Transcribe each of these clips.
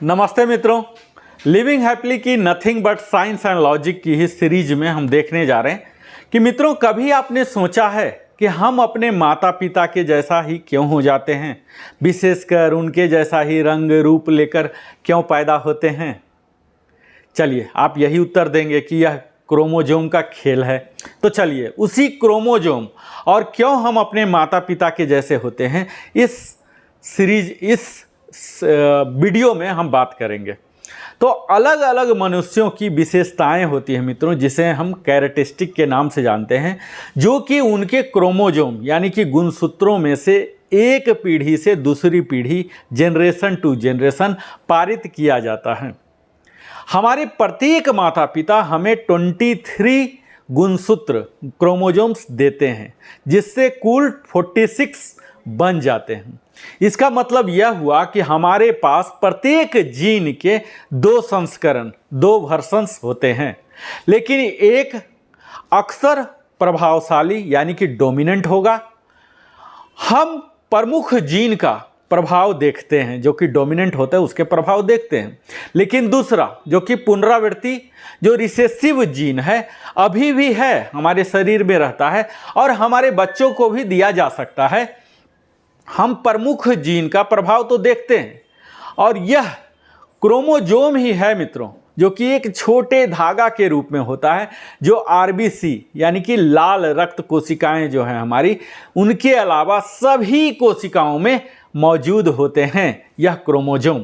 नमस्ते मित्रों, living happily की nothing but science and logic की ही सीरीज में हम देखने जा रहे हैं कि मित्रों कभी आपने सोचा है कि हम अपने माता पिता के जैसा ही क्यों हो जाते हैं, विशेषकर उनके जैसा ही रंग रूप लेकर क्यों पैदा होते हैं। चलिए आप यही उत्तर देंगे कि यह क्रोमोजोम का खेल है। तो चलिए उसी क्रोमोजोम और क्यों हम अपने माता पिता के जैसे होते हैं इस सीरीज इस वीडियो में हम बात करेंगे। तो अलग अलग मनुष्यों की विशेषताएं होती हैं मित्रों, जिसे हम कैरेक्टरिस्टिक के नाम से जानते हैं, जो कि उनके क्रोमोजोम यानी कि गुणसूत्रों में से एक पीढ़ी से दूसरी पीढ़ी, जनरेशन टू जनरेशन पारित किया जाता है। हमारे प्रत्येक माता पिता हमें 23 गुणसूत्र क्रोमोजोम्स देते हैं, जिससे कुल 46 बन जाते हैं। इसका मतलब यह हुआ कि हमारे पास प्रत्येक जीन के 2 संस्करण, 2 वर्जन्स होते हैं, लेकिन एक अक्सर प्रभावशाली यानी कि डोमिनेंट होगा। हम प्रमुख जीन का प्रभाव देखते हैं, जो कि डोमिनेंट होता है उसके प्रभाव देखते हैं, लेकिन दूसरा जो कि पुनरावृत्ति, जो रिसेसिव जीन है, अभी भी है, हमारे शरीर में रहता है और हमारे बच्चों को भी दिया जा सकता है। हम प्रमुख जीन का प्रभाव तो देखते हैं और यह क्रोमोजोम ही है मित्रों, जो कि एक छोटे धागा के रूप में होता है, जो आरबीसी यानी कि लाल रक्त कोशिकाएं जो हैं हमारी, उनके अलावा सभी कोशिकाओं में मौजूद होते हैं। यह क्रोमोजोम,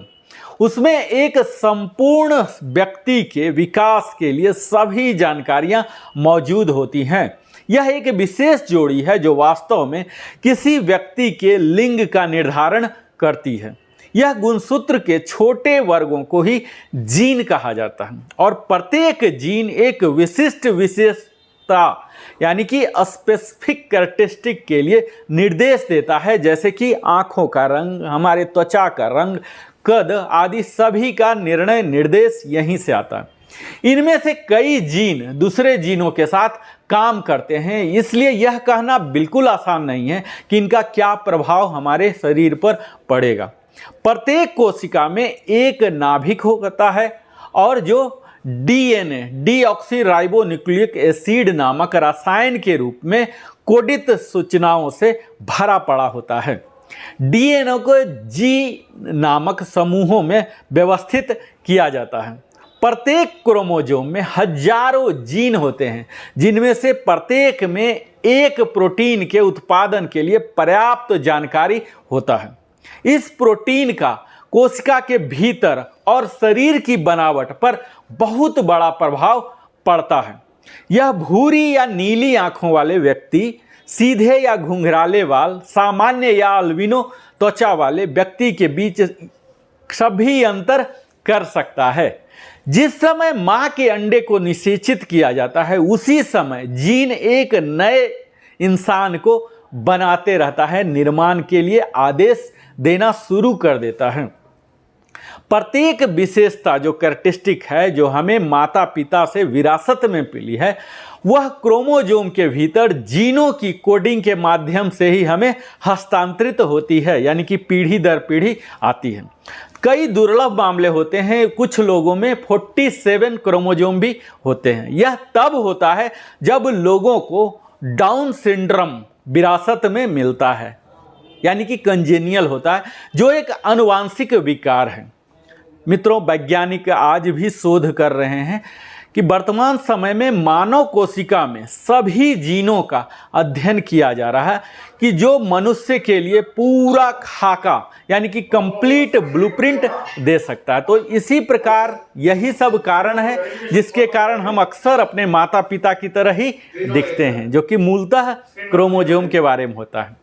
उसमें एक संपूर्ण व्यक्ति के विकास के लिए सभी जानकारियां मौजूद होती हैं। यह एक विशेष जोड़ी है जो वास्तव में किसी व्यक्ति के लिंग का निर्धारण करती है। यह गुणसूत्र के छोटे वर्गों को ही जीन कहा जाता है और प्रत्येक जीन एक विशिष्ट विशेषता यानी कि स्पेसिफिक कैरेक्टरिस्टिक के लिए निर्देश देता है, जैसे कि आंखों का रंग, हमारे त्वचा का रंग, कद आदि सभी का निर्णय निर्देश यहीं से आता है। इनमें से कई जीन दूसरे जीनों के साथ काम करते हैं, इसलिए यह कहना बिल्कुल आसान नहीं है कि इनका क्या प्रभाव हमारे शरीर पर पड़ेगा। प्रत्येक कोशिका में एक नाभिक होता है और जो डीएनए, डीऑक्सीराइबोन्यूक्लिक एसिड नामक रसायन के रूप में कोडित सूचनाओं से भरा पड़ा होता है। डीएनए को जी नामक समूहों में व्यवस्थित किया जाता है। प्रत्येक क्रोमोजोम में हजारों जीन होते हैं, जिनमें से प्रत्येक में एक प्रोटीन के उत्पादन के लिए पर्याप्त जानकारी होता है। इस प्रोटीन का कोशिका के भीतर और शरीर की बनावट पर बहुत बड़ा प्रभाव पड़ता है। यह भूरी या नीली आंखों वाले व्यक्ति, सीधे या घुंघराले बाल, सामान्य या अल्बिनो त्वचा वाले व्यक्ति के बीच सभी अंतर कर सकता है। जिस समय मां के अंडे को निषेचित किया जाता है, उसी समय जीन एक नए इंसान को बनाते रहता है, निर्माण के लिए आदेश देना शुरू कर देता है। प्रत्येक विशेषता जो कैरेक्टरिस्टिक है, जो हमें माता पिता से विरासत में मिली है, वह क्रोमोजोम के भीतर जीनों की कोडिंग के माध्यम से ही हमें हस्तांतरित होती है, यानी कि पीढ़ी दर पीढ़ी आती है। कई दुर्लभ मामले होते हैं, कुछ लोगों में 47 क्रोमोजोम भी होते हैं। यह तब होता है जब लोगों को डाउन सिंड्रोम विरासत में मिलता है, यानी कि कंजेनियल होता है, जो एक आनुवांशिक विकार है। मित्रों, वैज्ञानिक आज भी शोध कर रहे हैं कि वर्तमान समय में मानव कोशिका में सभी जीनों का अध्ययन किया जा रहा है, कि जो मनुष्य के लिए पूरा खाका यानी कि कंप्लीट ब्लूप्रिंट दे सकता है। तो इसी प्रकार यही सब कारण है जिसके कारण हम अक्सर अपने माता पिता की तरह ही दिखते हैं, जो कि मूलतः क्रोमोजोम के बारे में होता है।